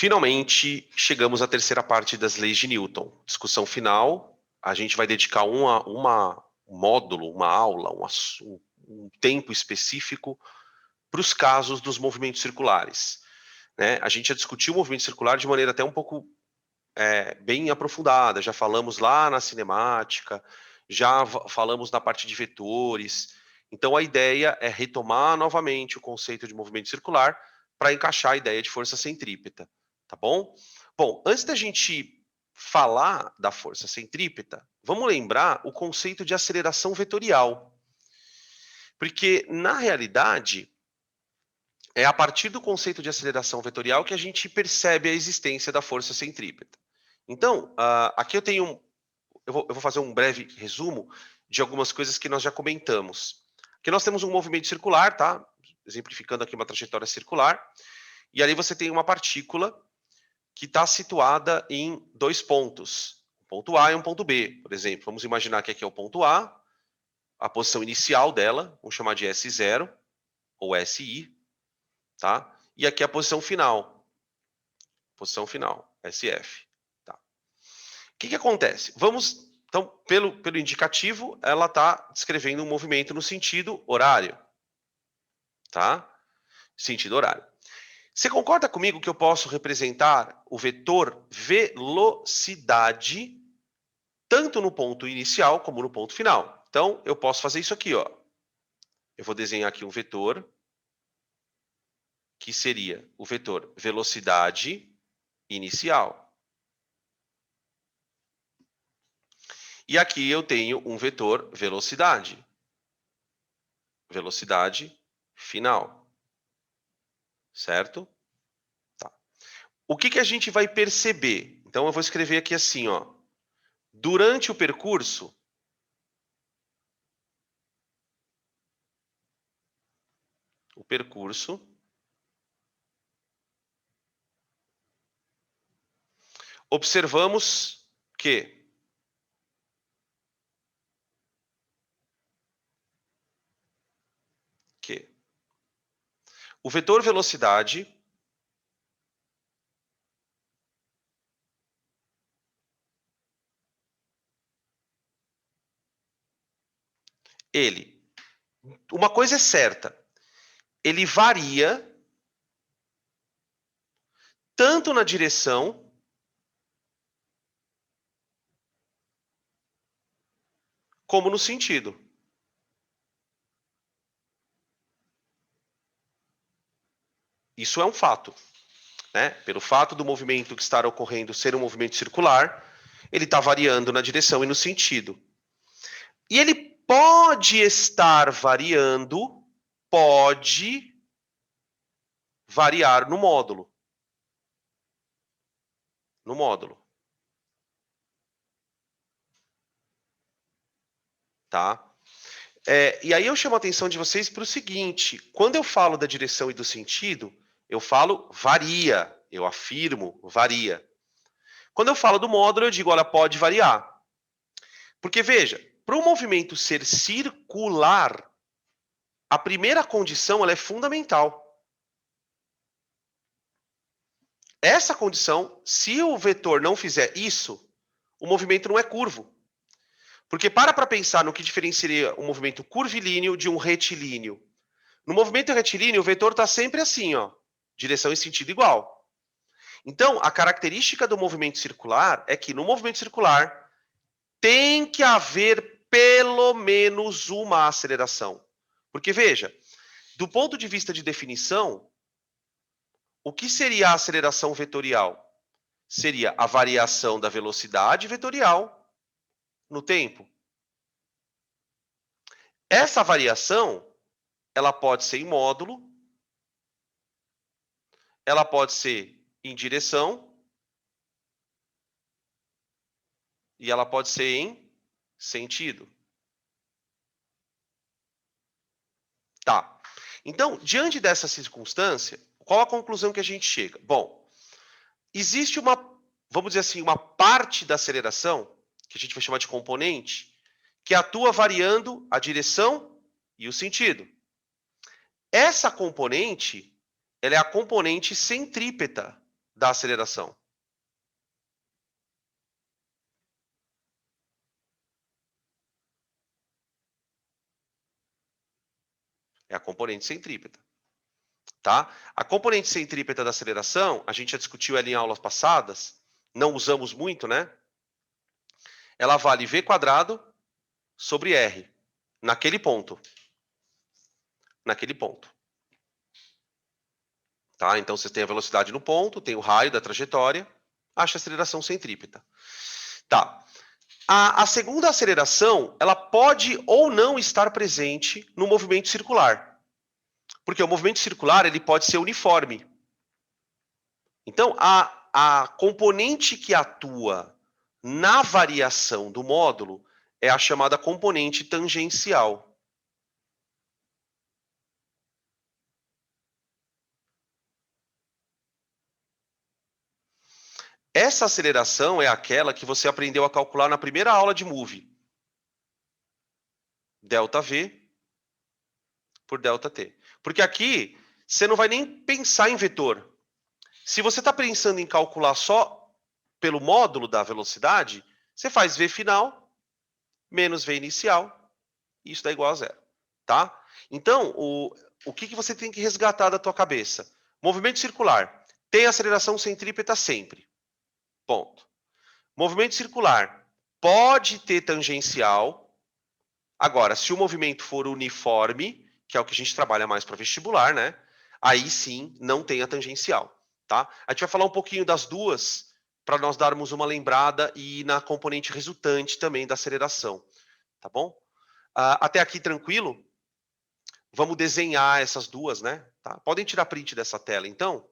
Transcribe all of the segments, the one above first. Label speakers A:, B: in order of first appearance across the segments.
A: Finalmente, chegamos à terceira parte das leis de Newton. Discussão final, a gente vai dedicar um módulo, uma aula, um tempo específico para os casos dos movimentos circulares. Né? A gente já discutiu o movimento circular de maneira até um pouco bem aprofundada, já falamos lá na cinemática, já falamos na parte de vetores. Então, a ideia é retomar novamente o conceito de movimento circular para encaixar a ideia de força centrípeta, tá bom? Bom, antes da gente falar da força centrípeta, vamos lembrar o conceito de aceleração vetorial. Porque, na realidade, é a partir do conceito de aceleração vetorial que a gente percebe a existência da força centrípeta. Então, aqui eu vou fazer um breve resumo de algumas coisas que nós já comentamos. Aqui nós temos um movimento circular, tá? Exemplificando aqui uma trajetória circular. E ali você tem uma partícula que está situada em dois pontos, um ponto A e um ponto B, por exemplo. Vamos imaginar que aqui é o ponto a posição inicial dela, vamos chamar de S0 ou SI, tá? E aqui é a posição final, SF. Tá? O que acontece? Então, pelo indicativo, ela está descrevendo um movimento no sentido horário, tá? Sentido horário. Você concorda comigo que eu posso representar o vetor velocidade tanto no ponto inicial como no ponto final? Então, eu posso fazer isso aqui, ó. Eu vou desenhar aqui um vetor que seria o vetor velocidade inicial. E aqui eu tenho um vetor velocidade final. Certo? Tá. O que a gente vai perceber? Então, eu vou escrever aqui assim, ó. Durante o percurso, observamos que o vetor velocidade uma coisa é certa, ele varia tanto na direção como no sentido. Isso é um fato. Né? Pelo fato do movimento que está ocorrendo ser um movimento circular, ele está variando na direção e no sentido. E ele pode estar variando, pode variar no módulo. Tá? E aí eu chamo a atenção de vocês para o seguinte, quando eu falo da direção e do sentido, eu falo varia, eu afirmo varia. Quando eu falo do módulo, eu digo, olha, pode variar. Porque, veja, para o movimento ser circular, a primeira condição ela é fundamental. Essa condição, se o vetor não fizer isso, o movimento não é curvo. Porque para pensar no que diferenciaria um movimento curvilíneo de um retilíneo. No movimento retilíneo, o vetor está sempre assim, ó, direção e sentido igual. Então, a característica do movimento circular é que no movimento circular tem que haver pelo menos uma aceleração. Porque, veja, do ponto de vista de definição, o que seria a aceleração vetorial? Seria a variação da velocidade vetorial no tempo. Essa variação, ela pode ser em módulo, ela pode ser em direção e ela pode ser em sentido. Tá. Então, diante dessa circunstância, qual a conclusão que a gente chega? Bom, existe uma, vamos dizer assim, uma parte da aceleração, que a gente vai chamar de componente, que atua variando a direção e o sentido. Essa componente, ela é a componente centrípeta da aceleração? É a componente centrípeta. Tá? A componente centrípeta da aceleração, a gente já discutiu ela em aulas passadas, não usamos muito, né? Ela vale v² sobre r, naquele ponto. Naquele ponto. Tá? Então, você tem a velocidade no ponto, tem o raio da trajetória, acha a aceleração centrípeta. Tá. A segunda aceleração, ela pode ou não estar presente no movimento circular. Porque o movimento circular, ele pode ser uniforme. Então, a componente que atua na variação do módulo é a chamada componente tangencial. Essa aceleração é aquela que você aprendeu a calcular na primeira aula de MOVE. ΔV por ΔT. Porque aqui, você não vai nem pensar em vetor. Se você está pensando em calcular só pelo módulo da velocidade, você faz V final menos V inicial, e isso dá igual a zero. Tá? Então, o que você tem que resgatar da tua cabeça? Movimento circular. Tem aceleração centrípeta sempre. Ponto. Movimento circular. Pode ter tangencial. Agora, se o movimento for uniforme, que é o que a gente trabalha mais para vestibular, né? Aí sim, não tem a tangencial. Tá? A gente vai falar um pouquinho das duas, para nós darmos uma lembrada e na componente resultante também da aceleração. Tá bom? Até aqui tranquilo? Vamos desenhar essas duas, né? Tá? Podem tirar print dessa tela, então?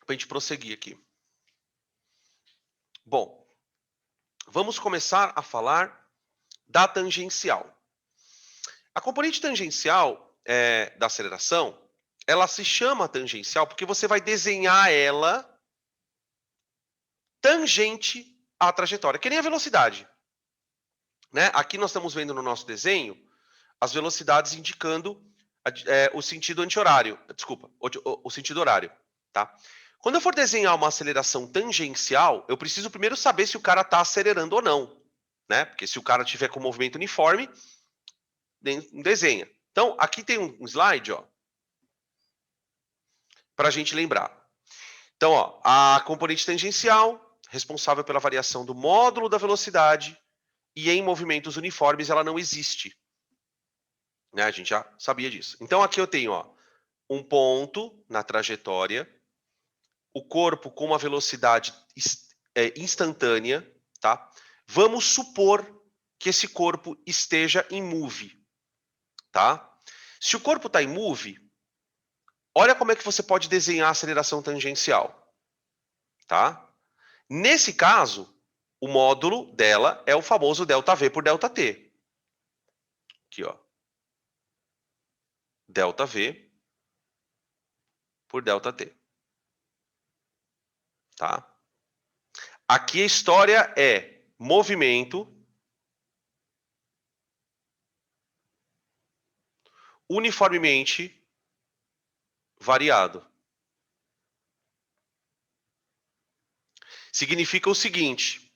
A: Para a gente prosseguir aqui. Bom, vamos começar a falar da tangencial. A componente tangencial da aceleração, ela se chama tangencial porque você vai desenhar ela tangente à trajetória, que nem a velocidade. Né? Aqui nós estamos vendo no nosso desenho as velocidades indicando o sentido anti-horário. Desculpa, o sentido horário. Tá? Quando eu for desenhar uma aceleração tangencial, eu preciso primeiro saber se o cara está acelerando ou não. Né? Porque se o cara tiver com movimento uniforme, desenha. Então, aqui tem um slide, ó, para a gente lembrar. Então, ó, a componente tangencial, responsável pela variação do módulo da velocidade, e em movimentos uniformes ela não existe. Né? A gente já sabia disso. Então, aqui eu tenho um ponto na trajetória, o corpo com uma velocidade instantânea, tá? Vamos supor que esse corpo esteja em move, tá? Se o corpo está em move, olha como é que você pode desenhar a aceleração tangencial, tá? Nesse caso, o módulo dela é o famoso ΔV por ΔT. Aqui, ó. ΔV por ΔT. Tá? Aqui a história é movimento uniformemente variado. Significa o seguinte: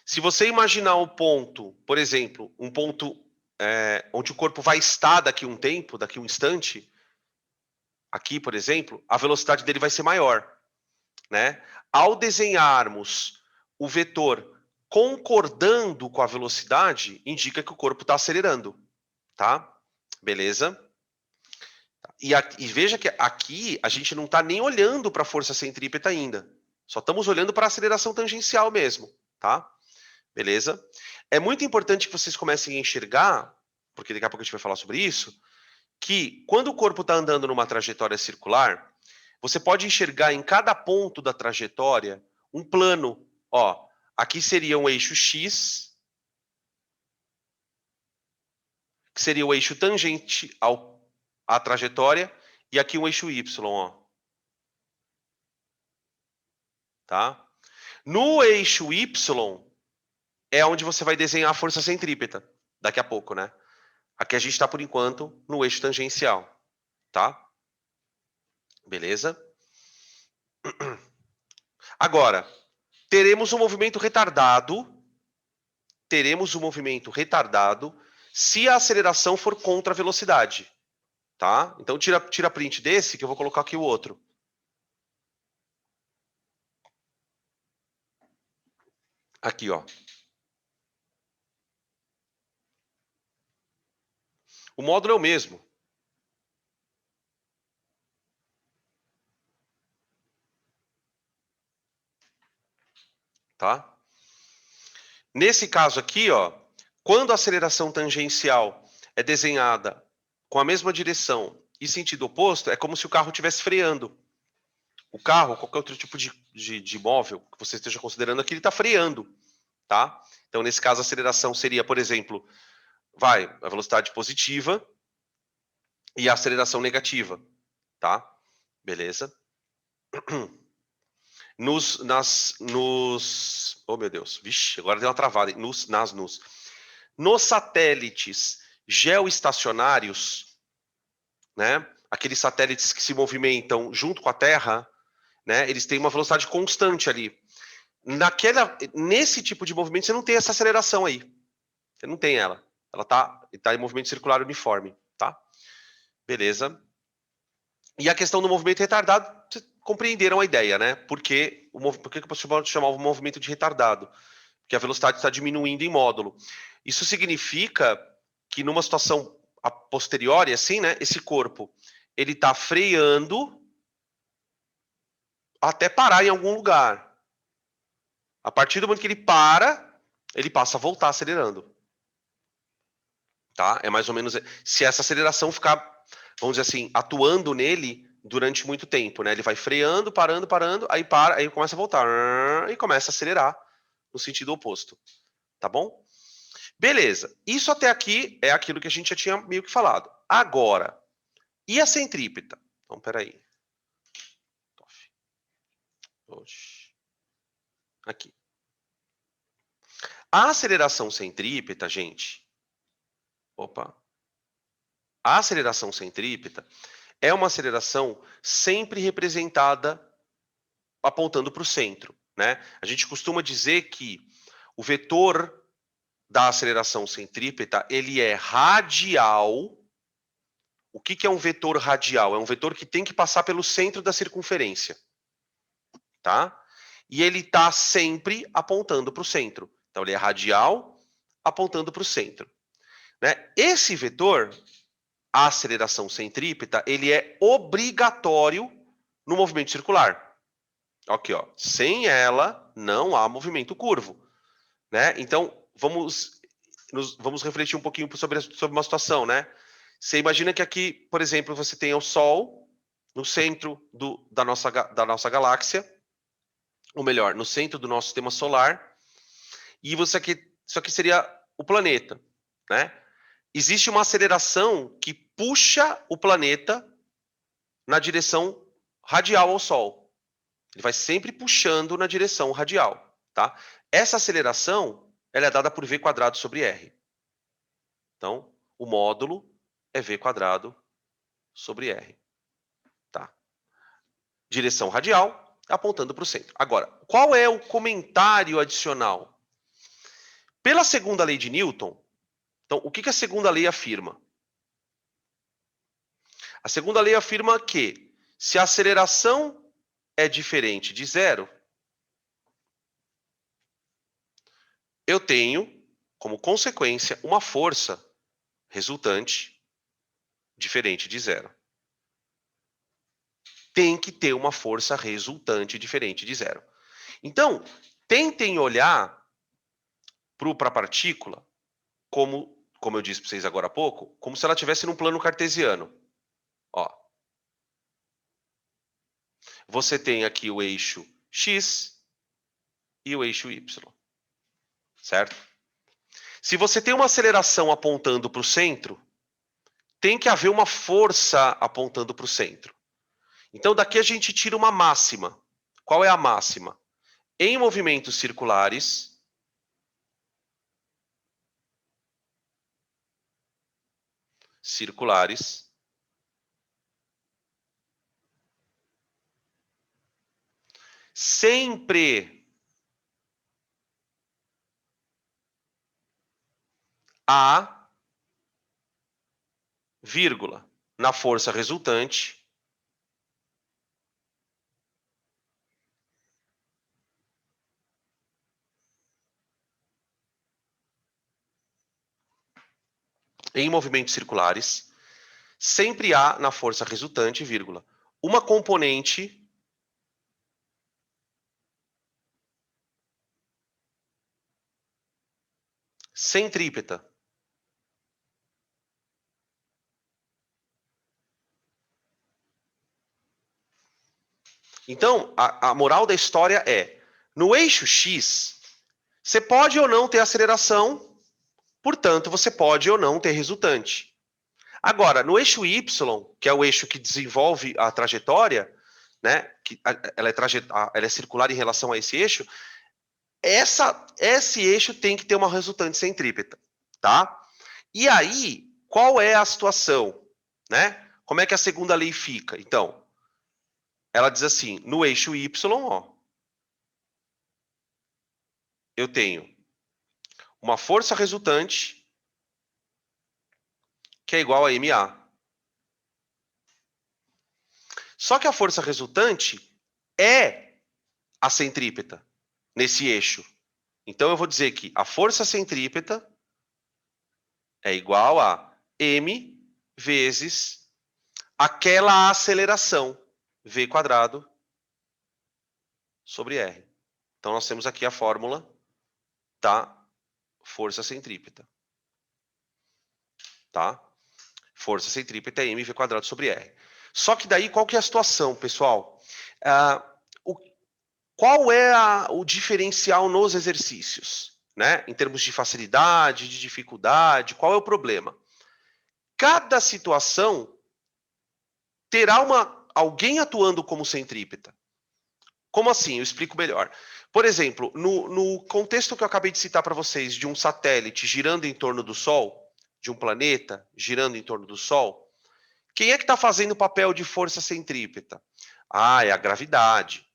A: se você imaginar um ponto, por exemplo, um ponto onde o corpo vai estar daqui a um tempo, daqui a um instante, aqui, por exemplo, a velocidade dele vai ser maior. Né? Ao desenharmos o vetor concordando com a velocidade, indica que o corpo está acelerando. Tá? Beleza? E veja que aqui a gente não está nem olhando para a força centrípeta ainda. Só estamos olhando para a aceleração tangencial mesmo. Tá? Beleza? É muito importante que vocês comecem a enxergar, porque daqui a pouco a gente vai falar sobre isso, que quando o corpo está andando numa trajetória circular, você pode enxergar em cada ponto da trajetória um plano. Ó, aqui seria um eixo X, que seria o eixo tangente à trajetória, e aqui um eixo Y. Ó. Tá? No eixo Y é onde você vai desenhar a força centrípeta, daqui a pouco, né? Aqui a gente está, por enquanto, no eixo tangencial, tá? Beleza? Agora, teremos um movimento retardado se a aceleração for contra a velocidade, tá? Então tira print desse que eu vou colocar aqui o outro. Aqui, ó. O módulo é o mesmo. Tá? Nesse caso aqui, ó, quando a aceleração tangencial é desenhada com a mesma direção e sentido oposto, é como se o carro estivesse freando. O carro, qualquer outro tipo de móvel que você esteja considerando aqui, ele está freando, tá? Então, nesse caso, a aceleração seria, por exemplo, a velocidade positiva e a aceleração negativa, tá? Beleza? Oh, meu Deus, vixe, agora deu uma travada. Nos satélites geoestacionários, né? Aqueles satélites que se movimentam junto com a Terra, né? Eles têm uma velocidade constante ali. Nesse tipo de movimento, você não tem essa aceleração aí. Você não tem ela. Ela tá em movimento circular uniforme, tá? Beleza. E a questão do movimento retardado, vocês compreenderam a ideia, né? Por que eu posso chamar o movimento de retardado? Porque a velocidade está diminuindo em módulo. Isso significa que numa situação a posteriori, assim, né? Esse corpo, ele está freando até parar em algum lugar. A partir do momento que ele para, ele passa a voltar acelerando. Tá? É mais ou menos se essa aceleração ficar, vamos dizer assim, atuando nele durante muito tempo, né? Ele vai freando, parando, aí para, aí começa a voltar e começa a acelerar no sentido oposto, tá bom? Beleza. Isso até aqui é aquilo que a gente já tinha meio que falado. Agora, e a centrípeta? Então, peraí. Aqui. A aceleração centrípeta, gente. Opa. A aceleração centrípeta é uma aceleração sempre representada apontando para o centro, né? A gente costuma dizer que o vetor da aceleração centrípeta, ele é radial. O que é um vetor radial? É um vetor que tem que passar pelo centro da circunferência, tá? E ele está sempre apontando para o centro. Então, ele é radial apontando para o centro. Né? Esse vetor, a aceleração centrípeta, ele é obrigatório no movimento circular. Aqui, ó. Sem ela, não há movimento curvo. Né? Então, vamos refletir um pouquinho sobre uma situação, né? Você imagina que aqui, por exemplo, você tem o Sol no centro da nossa galáxia, ou melhor, no centro do nosso sistema solar, e isso aqui seria o planeta, né? Existe uma aceleração que puxa o planeta na direção radial ao Sol. Ele vai sempre puxando na direção radial, tá? Essa aceleração, ela é dada por v quadrado sobre r. Então, o módulo é v quadrado sobre r, tá? Direção radial, apontando para o centro. Agora, qual é o comentário adicional? Pela segunda lei de Newton, então, o que a segunda lei afirma? A segunda lei afirma que se a aceleração é diferente de zero, eu tenho, como consequência, uma força resultante diferente de zero. Tem que ter uma força resultante diferente de zero. Então, tentem olhar para a partícula como eu disse para vocês agora há pouco, como se ela estivesse num plano cartesiano. Ó. Você tem aqui o eixo X e o eixo Y. Certo? Se você tem uma aceleração apontando para o centro, tem que haver uma força apontando para o centro. Então, daqui a gente tira uma máxima. Qual é a máxima? Em movimentos circulares, circulares sempre há, vírgula, na força resultante em movimentos circulares, sempre há na força resultante, vírgula, uma componente centrípeta. Então, a moral da história é, no eixo X, você pode ou não ter aceleração, portanto, você pode ou não ter resultante. Agora, no eixo Y, que é o eixo que desenvolve a trajetória, né, ela é circular em relação a esse eixo, esse eixo tem que ter uma resultante centrípeta, tá? E aí, qual é a situação, né? Como é que a segunda lei fica? Então, ela diz assim, no eixo Y, ó, eu tenho uma força resultante que é igual a MA. Só que a força resultante é a centrípeta nesse eixo. Então eu vou dizer que a força centrípeta é igual a m vezes aquela aceleração, v quadrado sobre r. Então nós temos aqui a fórmula da força centrípeta. Tá? Força centrípeta é mv quadrado sobre r. Só que daí qual que é a situação, pessoal? Qual é o diferencial nos exercícios? Né? Em termos de facilidade, de dificuldade, qual é o problema? Cada situação terá alguém atuando como centrípeta. Como assim? Eu explico melhor. Por exemplo, no contexto que eu acabei de citar para vocês, de um satélite girando em torno do Sol, de um planeta girando em torno do Sol, quem é que está fazendo o papel de força centrípeta? É a gravidade.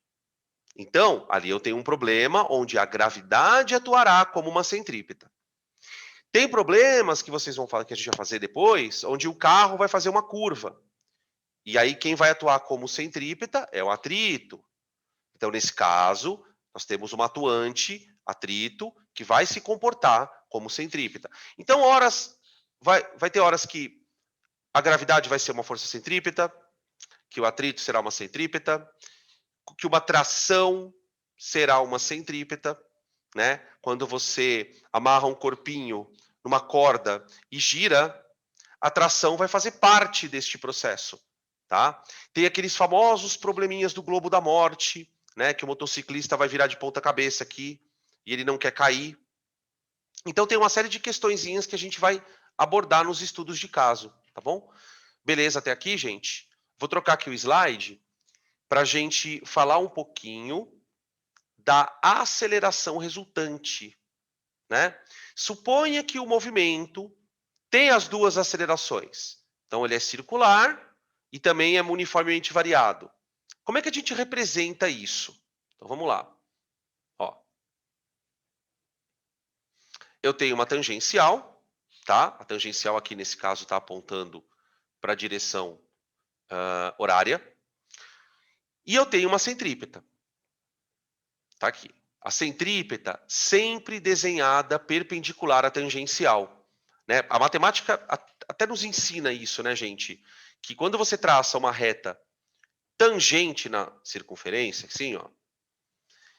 A: Então, ali eu tenho um problema onde a gravidade atuará como uma centrípeta. Tem problemas que vocês vão falar que a gente vai fazer depois, onde o carro vai fazer uma curva. E aí quem vai atuar como centrípeta é o atrito. Então, nesse caso, nós temos uma atuante, atrito, que vai se comportar como centrípeta. Então, vai ter horas que a gravidade vai ser uma força centrípeta, que o atrito será uma centrípeta, que uma tração será uma centrípeta, né? Quando você amarra um corpinho numa corda e gira, a tração vai fazer parte deste processo, tá? Tem aqueles famosos probleminhas do globo da morte, né? Que o motociclista vai virar de ponta cabeça aqui e ele não quer cair. Então tem uma série de questõezinhas que a gente vai abordar nos estudos de caso, tá bom? Beleza até aqui, gente? Vou trocar aqui o slide para a gente falar um pouquinho da aceleração resultante, né? Suponha que o movimento tem as duas acelerações. Então, ele é circular e também é uniformemente variado. Como é que a gente representa isso? Então, vamos lá. Ó, eu tenho uma tangencial, tá? A tangencial aqui, nesse caso, está apontando para a direção horária. E eu tenho uma centrípeta. Tá aqui. A centrípeta sempre desenhada perpendicular à tangencial. Né? A matemática até nos ensina isso, né, gente? Que quando você traça uma reta tangente na circunferência, assim, ó,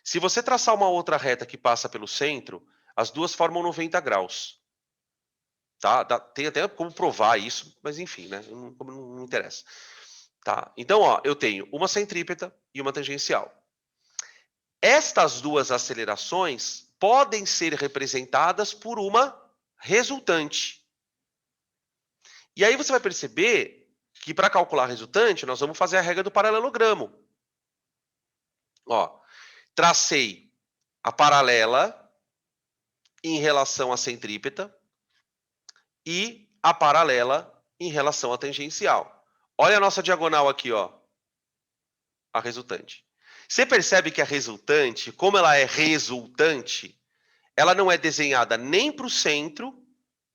A: se você traçar uma outra reta que passa pelo centro, as duas formam 90 graus. Tá? Tem até como provar isso, mas enfim, né? Não interessa. Tá? Então, ó, eu tenho uma centrípeta e uma tangencial. Estas duas acelerações podem ser representadas por uma resultante. E aí você vai perceber que para calcular a resultante, nós vamos fazer a regra do paralelogramo. Ó, tracei a paralela em relação à centrípeta e a paralela em relação à tangencial. Olha a nossa diagonal aqui, ó, a resultante. Você percebe que a resultante, como ela é resultante, ela não é desenhada nem para o centro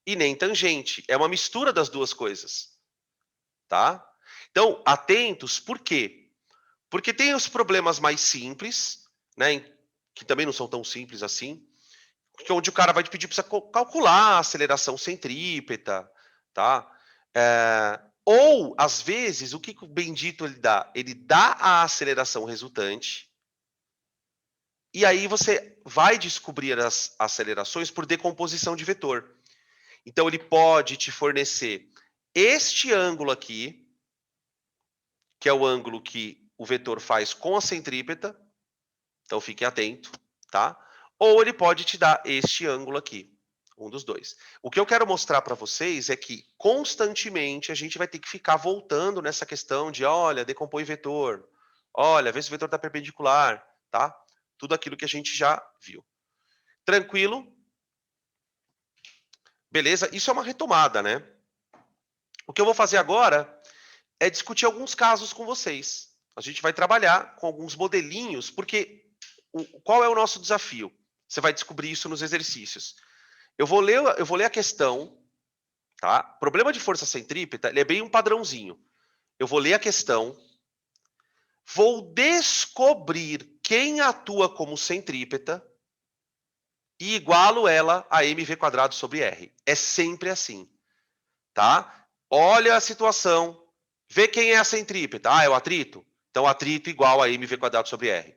A: e nem tangente. É uma mistura das duas coisas, tá? Então, atentos, por quê? Porque tem os problemas mais simples, né, que também não são tão simples assim, onde o cara vai te pedir para você calcular a aceleração centrípeta, tá? Ou, às vezes, o que o bendito ele dá? Ele dá a aceleração resultante, e aí você vai descobrir as acelerações por decomposição de vetor. Então, ele pode te fornecer este ângulo aqui, que é o ângulo que o vetor faz com a centrípeta, então fique atento, tá? Ou ele pode te dar este ângulo aqui, um dos dois. O que eu quero mostrar para vocês é que constantemente a gente vai ter que ficar voltando nessa questão de, olha, decompõe vetor, olha, vê se o vetor está perpendicular, tá? Tudo aquilo que a gente já viu. Tranquilo? Beleza? Isso é uma retomada, né? O que eu vou fazer agora é discutir alguns casos com vocês. A gente vai trabalhar com alguns modelinhos, porque qual é o nosso desafio? Você vai descobrir isso nos exercícios. Eu vou ler a questão, tá? Problema de força centrípeta, ele é bem um padrãozinho. Eu vou ler a questão, vou descobrir quem atua como centrípeta e igualo ela a mv² sobre r. É sempre assim, tá? Olha a situação, vê quem é a centrípeta. Ah, é o atrito? Então, atrito igual a mv² sobre r.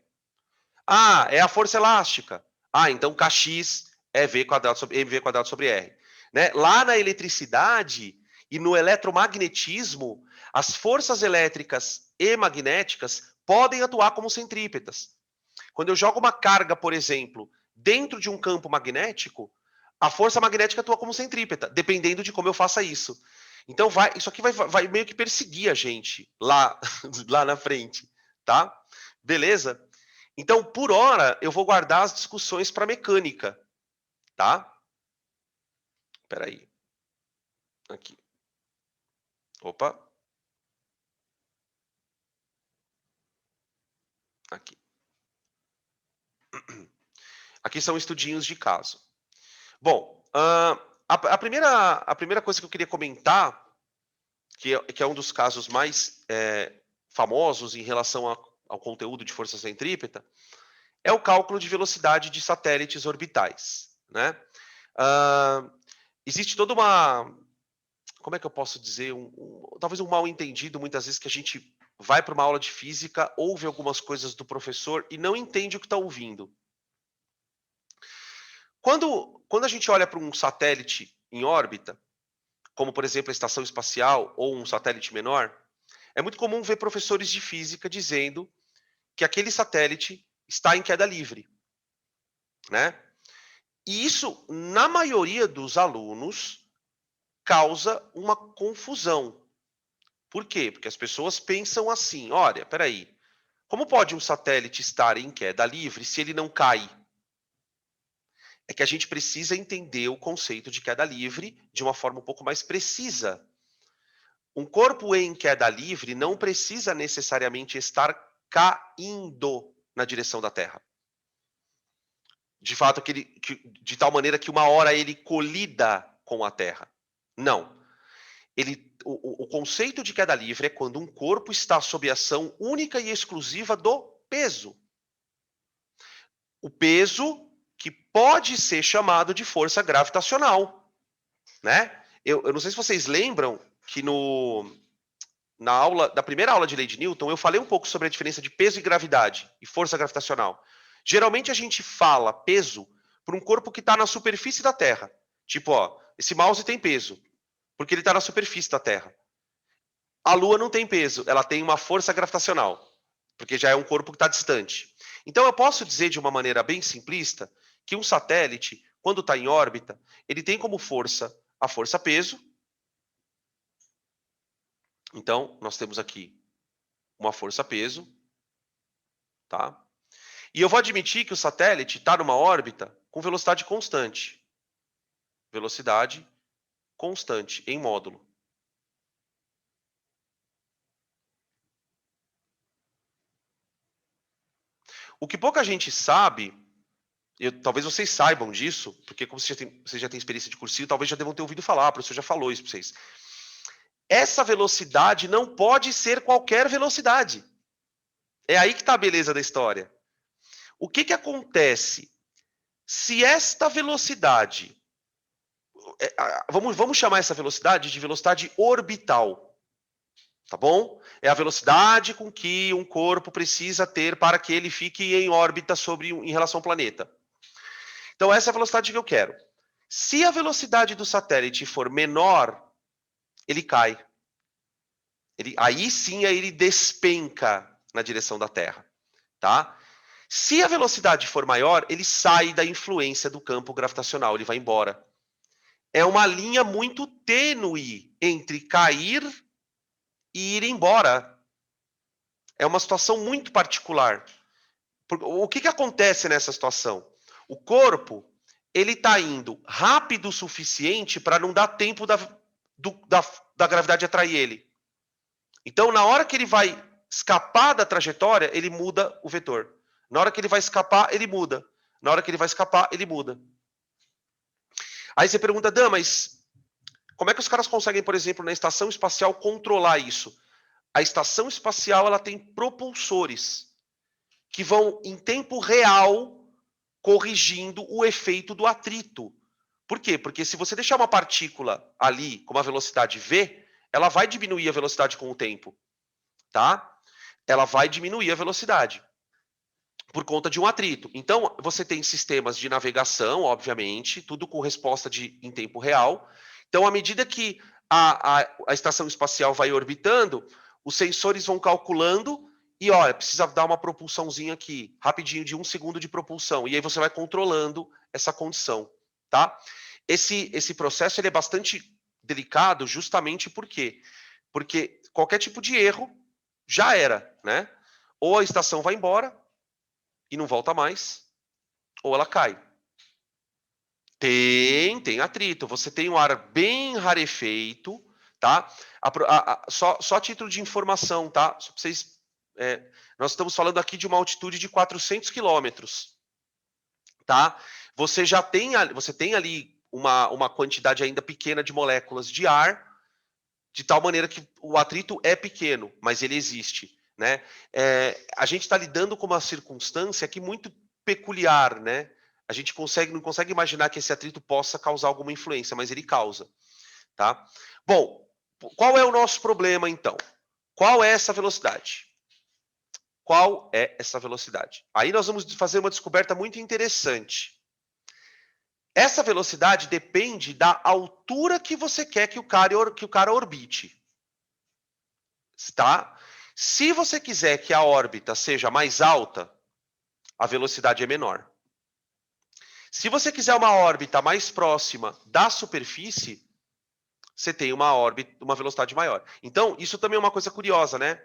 A: Ah, é a força elástica. Ah, então Kx é v² sobre mv² sobre r. Né? Lá na eletricidade e no eletromagnetismo, as forças elétricas e magnéticas podem atuar como centrípetas. Quando eu jogo uma carga, por exemplo, dentro de um campo magnético, a força magnética atua como centrípeta, dependendo de como eu faça isso. Então, isso aqui vai meio que perseguir a gente lá, lá na frente, tá? Beleza? Então, por hora, eu vou guardar as discussões para mecânica, tá? Espera aí. Aqui. Opa. Aqui. Aqui são estudinhos de caso. Bom, a primeira coisa que eu queria comentar, que é um dos casos mais famosos em relação ao conteúdo de força centrípeta, é o cálculo de velocidade de satélites orbitais, né? Existe toda uma, como é que eu posso dizer, talvez um mal entendido muitas vezes que a gente vai para uma aula de física, ouve algumas coisas do professor e não entende o que está ouvindo. Quando a gente olha para um satélite em órbita, como por exemplo a estação espacial ou um satélite menor, é muito comum ver professores de física dizendo que aquele satélite está em queda livre, né? E isso, na maioria dos alunos, causa uma confusão. Por quê? Porque as pessoas pensam assim, olha, peraí, como pode um satélite estar em queda livre se ele não cai? É que a gente precisa entender o conceito de queda livre de uma forma um pouco mais precisa. Um corpo em queda livre não precisa necessariamente estar caindo na direção da Terra. De fato, de tal maneira que uma hora ele colida com a Terra. Não. O conceito de queda livre é quando um corpo está sob ação única e exclusiva do peso. O peso que pode ser chamado de força gravitacional, né? Eu não sei se vocês lembram que na primeira aula de lei de Newton, eu falei um pouco sobre a diferença de peso e gravidade e força gravitacional. Geralmente a gente fala peso para um corpo que está na superfície da Terra. Tipo, ó, esse mouse tem peso, porque ele está na superfície da Terra. A Lua não tem peso, ela tem uma força gravitacional, porque já é um corpo que está distante. Então eu posso dizer de uma maneira bem simplista que um satélite, quando está em órbita, ele tem como força a força-peso. Então, nós temos aqui uma força-peso, tá? E eu vou admitir que o satélite está numa órbita com velocidade constante. Velocidade constante, em módulo. O que pouca gente sabe, talvez vocês saibam disso, porque como vocês já têm experiência de cursinho, talvez já devam ter ouvido falar, o professor já falou isso para vocês. Essa velocidade não pode ser qualquer velocidade. É aí que está a beleza da história. O que acontece? Se esta velocidade, vamos chamar essa velocidade de velocidade orbital, tá bom? É a velocidade com que um corpo precisa ter para que ele fique em órbita em relação ao planeta. Então essa é a velocidade que eu quero. Se a velocidade do satélite for menor, ele cai. Aí sim ele despenca na direção da Terra, tá? Se a velocidade for maior, ele sai da influência do campo gravitacional, ele vai embora. É uma linha muito tênue entre cair e ir embora. É uma situação muito particular. O que acontece nessa situação? O corpo ele está indo rápido o suficiente para não dar tempo da gravidade atrair ele. Então, na hora que ele vai escapar da trajetória, ele muda o vetor. Na hora que ele vai escapar, ele muda. Na hora que ele vai escapar, ele muda. Aí você pergunta, Dan, mas como é que os caras conseguem, por exemplo, na estação espacial controlar isso? A estação espacial ela tem propulsores que vão, em tempo real, corrigindo o efeito do atrito. Por quê? Porque se você deixar uma partícula ali com uma velocidade v, ela vai diminuir a velocidade com o tempo, tá? Ela vai diminuir a velocidade por conta de um atrito. Então, você tem sistemas de navegação, obviamente, tudo com resposta em tempo real. Então, à medida que a estação espacial vai orbitando, os sensores vão calculando e, olha, precisa dar uma propulsãozinha aqui, rapidinho, de 1 segundo de propulsão. E aí você vai controlando essa condição, tá? Esse processo ele é bastante delicado justamente por quê? Porque qualquer tipo de erro já era, né? Ou a estação vai embora e não volta mais, ou ela cai. Tem atrito. Você tem um ar bem rarefeito, tá? Só a título de informação, tá? Só pra vocês, nós estamos falando aqui de uma altitude de 400 quilômetros, tá? Você tem ali uma quantidade ainda pequena de moléculas de ar, de tal maneira que o atrito é pequeno, mas ele existe, né? A gente está lidando com uma circunstância aqui muito peculiar, né? A gente não consegue imaginar que esse atrito possa causar alguma influência, mas ele causa, tá? Bom, qual é o nosso problema então? Qual é essa velocidade? Qual é essa velocidade? Aí nós vamos fazer uma descoberta muito interessante. Essa velocidade depende da altura que você quer que o cara orbite. Tá? Se você quiser que a órbita seja mais alta, a velocidade é menor. Se você quiser uma órbita mais próxima da superfície, você tem uma velocidade maior. Então, isso também é uma coisa curiosa, né?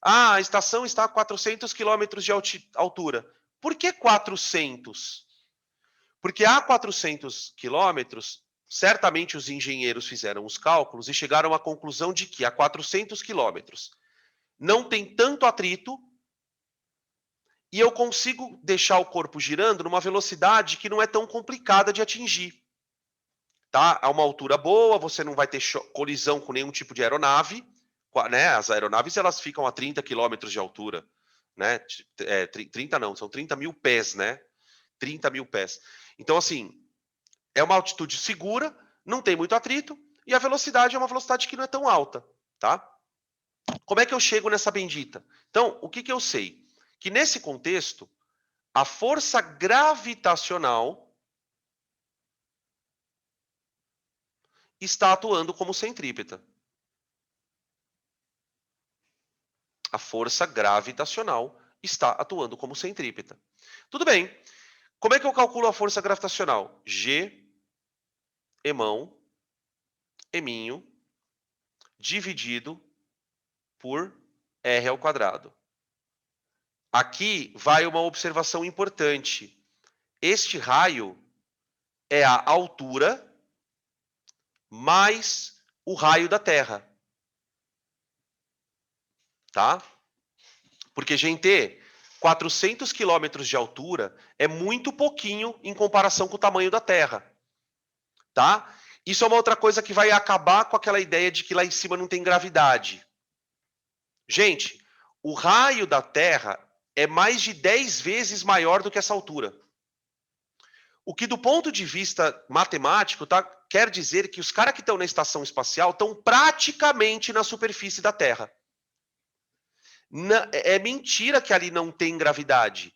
A: A estação está a 400 km de altura. Por que 400? Porque a 400 quilômetros, certamente os engenheiros fizeram os cálculos e chegaram à conclusão de que a 400 quilômetros não tem tanto atrito e eu consigo deixar o corpo girando numa velocidade que não é tão complicada de atingir. Tá? A uma altura boa, você não vai ter colisão com nenhum tipo de aeronave, né? As aeronaves elas ficam a 30 quilômetros de altura, né? 30 não, são 30 mil pés, né? 30 mil pés. Então, assim, é uma altitude segura, não tem muito atrito, e a velocidade é uma velocidade que não é tão alta, tá? Como é que eu chego nessa bendita? Então, o que eu sei? Que nesse contexto, a força gravitacional está atuando como centrípeta. A força gravitacional está atuando como centrípeta. Tudo bem. Como é que eu calculo a força gravitacional? G, emão, eminho, dividido por R ao quadrado. Aqui vai uma observação importante. Este raio é a altura mais o raio da Terra. Tá? Porque, gente, 400 quilômetros de altura é muito pouquinho em comparação com o tamanho da Terra, tá? Isso é uma outra coisa que vai acabar com aquela ideia de que lá em cima não tem gravidade. Gente, o raio da Terra é mais de 10 vezes maior do que essa altura. O que, do ponto de vista matemático, tá, quer dizer que os caras que estão na estação espacial estão praticamente na superfície da Terra. É mentira que ali não tem gravidade.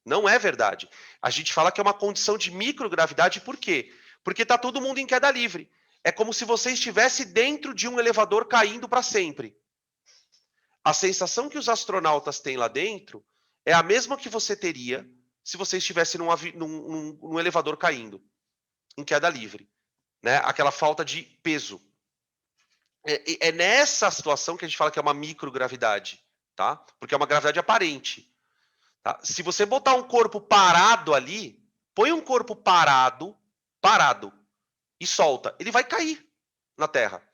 A: Não é verdade. A gente fala que é uma condição de microgravidade, por quê? Porque está todo mundo em queda livre. É como se você estivesse dentro de um elevador caindo para sempre. A sensação que os astronautas têm lá dentro é a mesma que você teria se você estivesse num elevador caindo, em queda livre. Né? Aquela falta de peso. É nessa situação que a gente fala que é uma microgravidade, tá? Porque é uma gravidade aparente. Tá? Se você botar um corpo parado ali, põe um corpo parado, e solta, ele vai cair na Terra.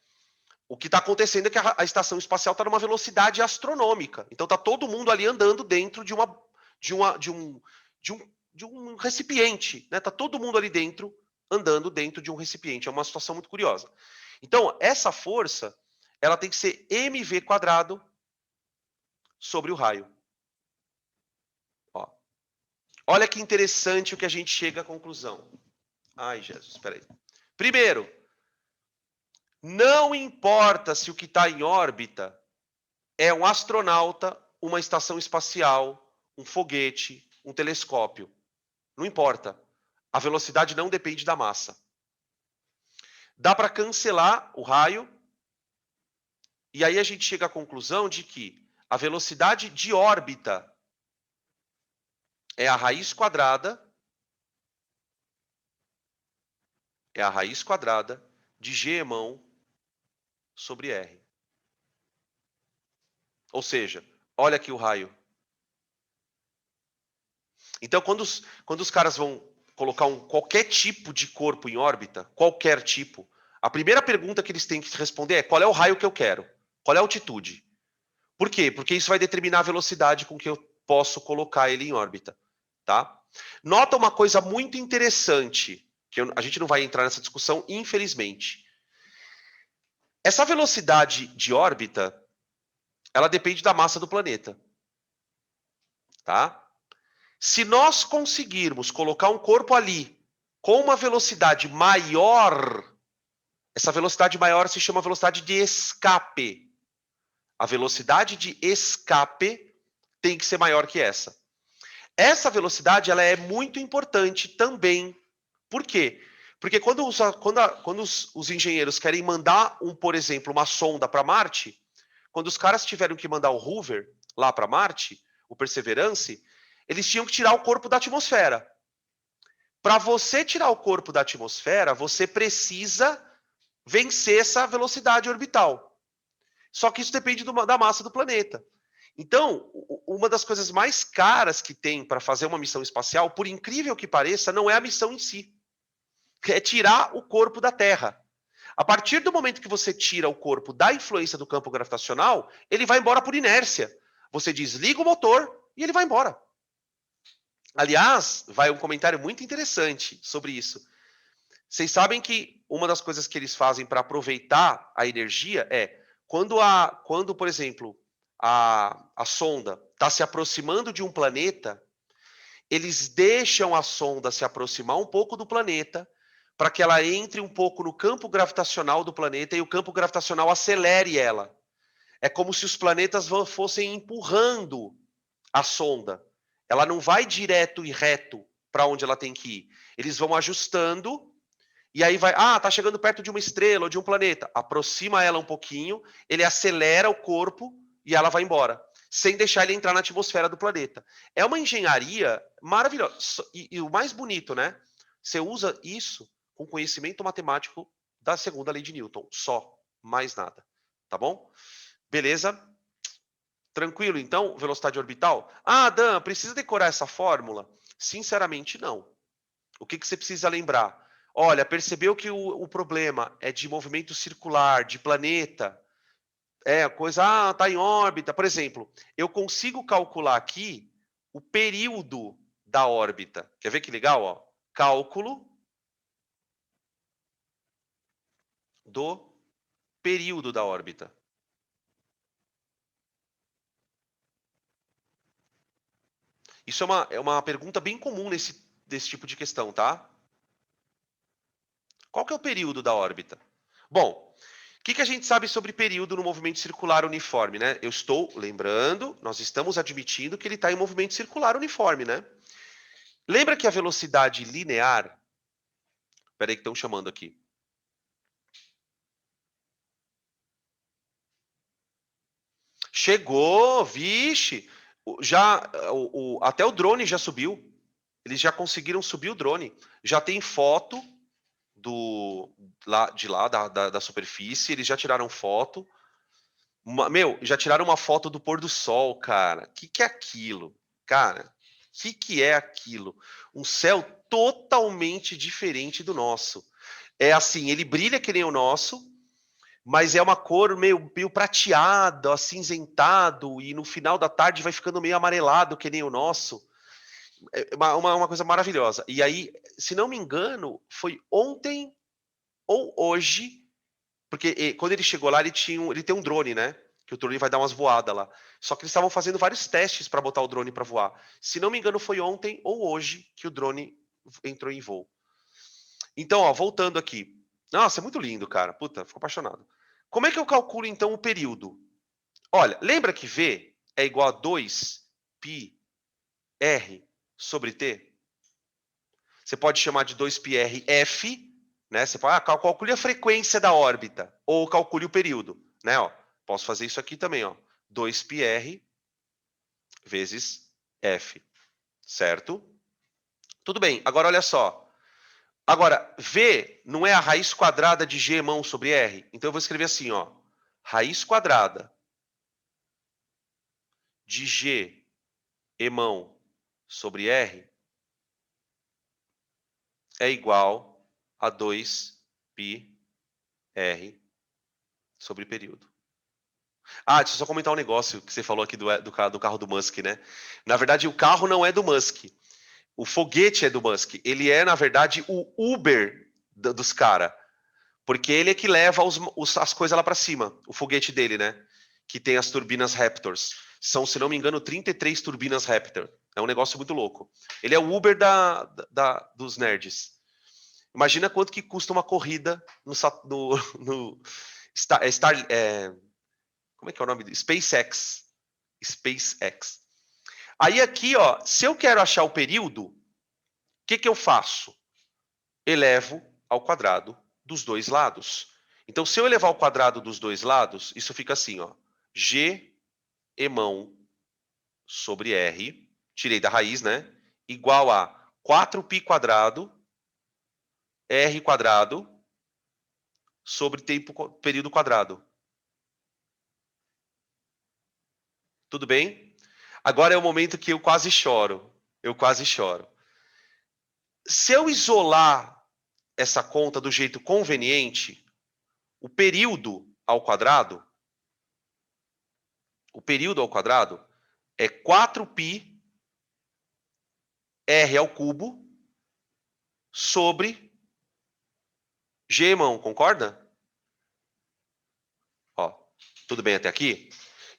A: O que está acontecendo é que a estação espacial está numa velocidade astronômica. Então está todo mundo ali andando dentro de um recipiente. Né? Está todo mundo ali dentro, andando dentro de um recipiente. É uma situação muito curiosa. Então, essa força, ela tem que ser mv² sobre o raio. Ó. Olha que interessante o que a gente chega à conclusão. Ai, Jesus, espera aí. Primeiro, não importa se o que está em órbita é um astronauta, uma estação espacial, um foguete, um telescópio. Não importa. A velocidade não depende da massa. Dá para cancelar o raio, e aí a gente chega à conclusão de que a velocidade de órbita é a raiz quadrada de G-mão sobre R. Ou seja, olha aqui o raio. Então, quando os caras vão colocar qualquer tipo de corpo em órbita, qualquer tipo, a primeira pergunta que eles têm que responder é: qual é o raio que eu quero? Qual é a altitude? Por quê? Porque isso vai determinar a velocidade com que eu posso colocar ele em órbita. Tá? Nota uma coisa muito interessante, que a gente não vai entrar nessa discussão, infelizmente. Essa velocidade de órbita, ela depende da massa do planeta. Tá? Se nós conseguirmos colocar um corpo ali com uma velocidade maior, essa velocidade maior se chama velocidade de escape. A velocidade de escape tem que ser maior que essa. Essa velocidade ela é muito importante também. Por quê? Porque quando os engenheiros querem mandar, por exemplo, uma sonda para Marte, quando os caras tiveram que mandar o rover lá para Marte, o Perseverance, eles tinham que tirar o corpo da atmosfera. Para você tirar o corpo da atmosfera, você precisa vencer essa velocidade orbital. Só que isso depende da massa do planeta. Então, uma das coisas mais caras que tem para fazer uma missão espacial, por incrível que pareça, não é a missão em si. É tirar o corpo da Terra. A partir do momento que você tira o corpo da influência do campo gravitacional, ele vai embora por inércia. Você desliga o motor e ele vai embora. Aliás, vai um comentário muito interessante sobre isso. Vocês sabem que uma das coisas que eles fazem para aproveitar a energia é quando, por exemplo, a sonda está se aproximando de um planeta, eles deixam a sonda se aproximar um pouco do planeta para que ela entre um pouco no campo gravitacional do planeta e o campo gravitacional acelere ela. É como se os planetas fossem empurrando a sonda. Ela não vai direto e reto para onde ela tem que ir. Eles vão ajustando e aí vai, tá chegando perto de uma estrela ou de um planeta. Aproxima ela um pouquinho, ele acelera o corpo e ela vai embora, sem deixar ele entrar na atmosfera do planeta. É uma engenharia maravilhosa. E o mais bonito, né? Você usa isso com conhecimento matemático da segunda lei de Newton. Só, mais nada. Tá bom? Beleza? Tranquilo, então? Velocidade orbital? Dan, precisa decorar essa fórmula? Sinceramente, não. O que você precisa lembrar? Olha, percebeu que o problema é de movimento circular, de planeta, tá em órbita. Por exemplo, eu consigo calcular aqui o período da órbita. Quer ver que legal? Ó? Cálculo do período da órbita. Isso é uma pergunta bem comum desse tipo de questão, tá? Qual que é o período da órbita? Bom, o que a gente sabe sobre período no movimento circular uniforme, né? Eu estou lembrando, nós estamos admitindo que ele está em movimento circular uniforme, né? Lembra que a velocidade linear... Espera aí que estão chamando aqui. Chegou, vixe! Até o drone já subiu. Eles já conseguiram subir o drone. Já tem foto da superfície, eles já tiraram foto. Já tiraram uma foto do pôr do sol, cara. O que é aquilo? Cara, o que é aquilo? Um céu totalmente diferente do nosso. É assim, ele brilha que nem o nosso, mas é uma cor meio prateado, acinzentado, e no final da tarde vai ficando meio amarelado que nem o nosso. É uma coisa maravilhosa. E aí, se não me engano, foi ontem ou hoje, porque quando ele chegou lá, ele tem um drone, né? Que o drone vai dar umas voadas lá. Só que eles estavam fazendo vários testes para botar o drone para voar. Se não me engano, foi ontem ou hoje que o drone entrou em voo. Então, ó, voltando aqui. Nossa, é muito lindo, cara. Puta, fico apaixonado. Como é que eu calculo, então, o período? Olha, lembra que V é igual a 2πr sobre T? Você pode chamar de 2πrf, né? Você pode, calcule a frequência da órbita, ou calcule o período, né? Ó, posso fazer isso aqui também, ó. 2πr vezes f, certo? Tudo bem, agora olha só. Agora, V não é a raiz quadrada de G mão sobre R? Então eu vou escrever assim, ó. Raiz quadrada de G mão sobre R é igual a 2πr sobre período. Ah, deixa eu só comentar um negócio que você falou aqui do carro do Musk, né? Na verdade, o carro não é do Musk. O foguete é do Musk. Ele é, na verdade, o Uber dos caras. Porque ele é que leva as coisas lá para cima. O foguete dele, né? Que tem as turbinas Raptors. São, se não me engano, 33 turbinas Raptor. É um negócio muito louco. Ele é o Uber dos nerds. Imagina quanto que custa uma corrida no como é que é o nome? SpaceX. SpaceX. Aí aqui, ó, se eu quero achar o período, o que eu faço? Elevo ao quadrado dos dois lados. Então, se eu elevar ao quadrado dos dois lados, isso fica assim, ó. G mão sobre R, tirei da raiz, né? Igual a 4π quadrado, R quadrado, sobre período quadrado. Tudo bem? Agora é o momento que eu quase choro. Eu quase choro. Se eu isolar essa conta do jeito conveniente, o período ao quadrado é 4π r ao cubo sobre g mão, concorda? Ó, tudo bem até aqui?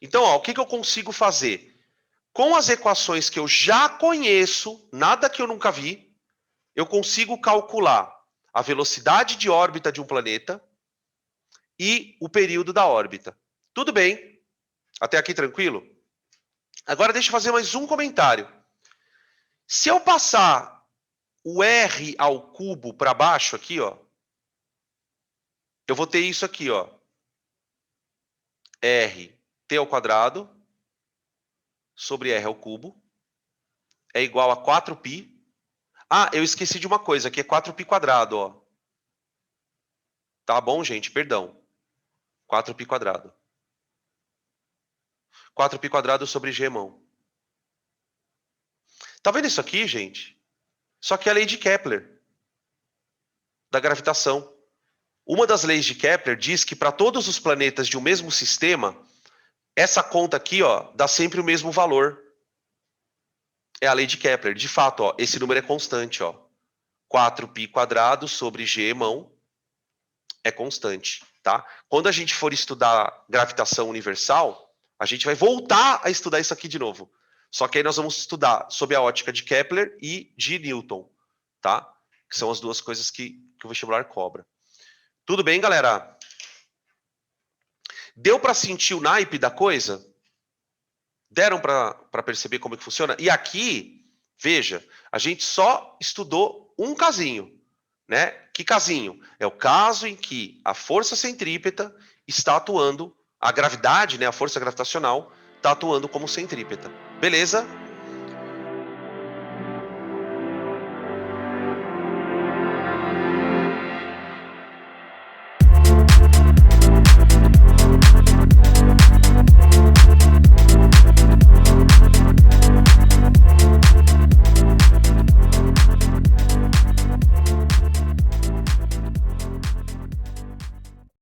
A: Então, ó, o que eu consigo fazer? Com as equações que eu já conheço, nada que eu nunca vi, eu consigo calcular a velocidade de órbita de um planeta e o período da órbita. Tudo bem? Até aqui tranquilo? Agora deixa eu fazer mais um comentário. Se eu passar o r ao cubo para baixo aqui, ó, eu vou ter isso aqui, ó. T ao quadrado sobre r ao cubo é igual a 4π. Ah, eu esqueci de uma coisa, que é 4π quadrado, ó. Tá bom, gente? Perdão. 4π quadrado. 4π quadrado sobre g mão. Tá vendo isso aqui, gente? Só que é a lei de Kepler, da gravitação. Uma das leis de Kepler diz que para todos os planetas de um mesmo sistema, essa conta aqui, ó, dá sempre o mesmo valor. É a lei de Kepler. De fato, ó, esse número é constante, ó. 4π² sobre g mão é constante, tá? Quando a gente for estudar gravitação universal, a gente vai voltar a estudar isso aqui de novo. Só que aí nós vamos estudar sob a ótica de Kepler e de Newton, tá? Que são as duas coisas que o vestibular cobra. Tudo bem, galera? Deu para sentir o naipe da coisa? Deram para perceber como é que funciona? E aqui, veja, a gente só estudou um casinho, né? Que casinho? É o caso em que a força centrípeta está atuando, a gravidade, né, a força gravitacional, está atuando como centrípeta. Beleza?